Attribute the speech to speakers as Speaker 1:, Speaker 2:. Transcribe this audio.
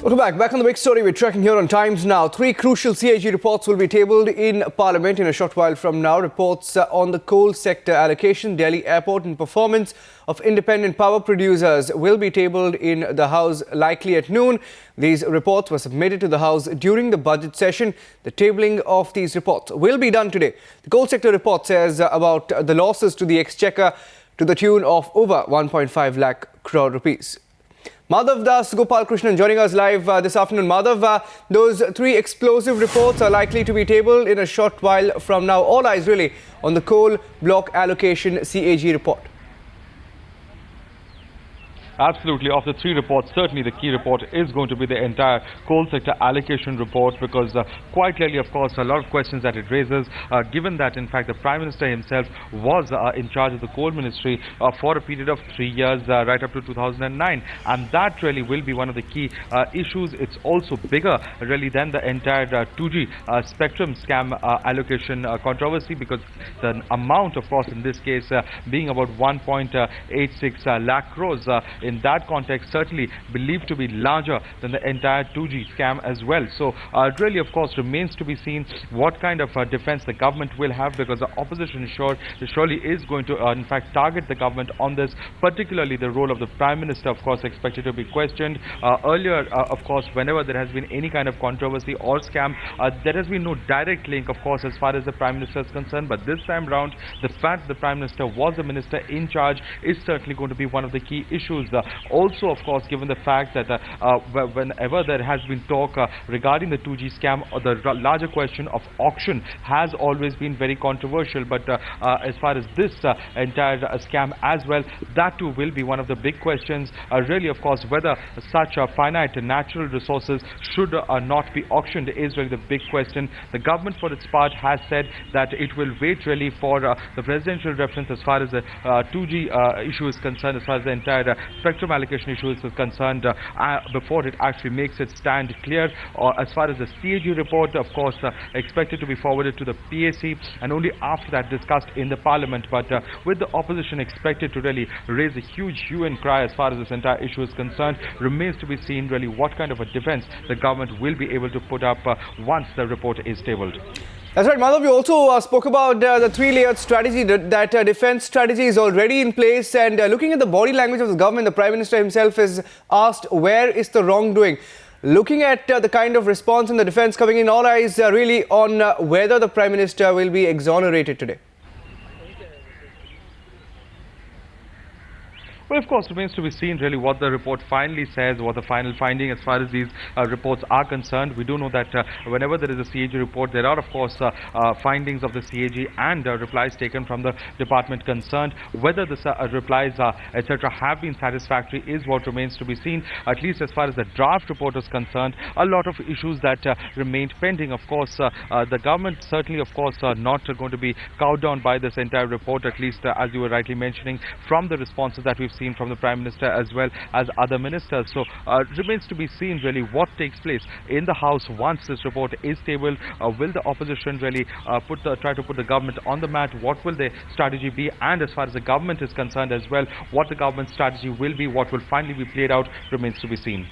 Speaker 1: Welcome back. Back on the big story we're tracking here on Times Now. Three crucial CAG reports will be tabled in Parliament in a short while from now. Reports on the coal sector allocation, Delhi airport and performance of independent power producers will be tabled in the House likely at noon. These reports were submitted to the House during the budget session. The tabling of these reports will be done today. The coal sector report says about the losses to the Exchequer to the tune of over 1.5 lakh crore rupees. Madhav Das Gopal Krishnan joining us live this afternoon. Madhav, those three explosive reports are likely to be tabled in a short while from now. All eyes really on the coal block allocation CAG report.
Speaker 2: Absolutely. Of the three reports, certainly the key report is going to be the entire coal sector allocation report, because quite clearly, of course, a lot of questions that it raises, given that, in fact, the Prime Minister himself was in charge of the coal ministry for a period of 3 years, right up to 2009. And that really will be one of the key issues. It's also bigger, really, than the entire 2G spectrum scam allocation controversy, because the amount, of course, in this case, being about 1.86 lakh crores, in that context, certainly believed to be larger than the entire 2G scam as well. So it really, of course, remains to be seen what kind of defense the government will have, because the opposition surely is going to, in fact, target the government on this, particularly the role of the Prime Minister, of course, expected to be questioned. Earlier, of course, whenever there has been any kind of controversy or scam, there has been no direct link, of course, as far as the Prime Minister is concerned. But this time round, the fact the Prime Minister was the minister in charge is certainly going to be one of the key issues. Also, of course, given the fact that whenever there has been talk regarding the 2G scam, or the larger question of auction has always been very controversial. But as far as this entire scam as well, that too will be one of the big questions. Really, of course, whether such finite natural resources should not be auctioned is really the big question. The government, for its part, has said that it will wait really for the presidential reference as far as the 2G issue is concerned, as far as the entire spectrum allocation issue is concerned, before it actually makes its stand clear. As far as the CAG report, of course, expected to be forwarded to the PAC, and only after that discussed in the Parliament. But with the opposition expected to really raise a huge hue and cry as far as this entire issue is concerned, remains to be seen really what kind of a defense the government will be able to put up once the report is tabled.
Speaker 1: That's right, Madhav. You also spoke about the three-layered strategy, that defense strategy is already in place. And looking at the body language of the government, the Prime Minister himself is asked, where is the wrongdoing? Looking at the kind of response in the defense coming in, all eyes really on whether the Prime Minister will be exonerated today.
Speaker 2: Well, of course, remains to be seen really what the report finally says, what the final finding as far as these reports are concerned. We do know that whenever there is a CAG report, there are, of course, findings of the CAG and replies taken from the department concerned. Whether the replies, etc., have been satisfactory is what remains to be seen. At least as far as the draft report is concerned, a lot of issues that remained pending. Of course, the government certainly, of course, not going to be cowed down by this entire report, at least as you were rightly mentioning, from the responses that we've seen from the Prime Minister as well as other ministers. So remains to be seen really what takes place in the House once this report is tabled. Will the opposition really try to put the government on the mat? What will their strategy be? And as far as the government is concerned as well, what the government's strategy will be, what will finally be played out, remains to be seen.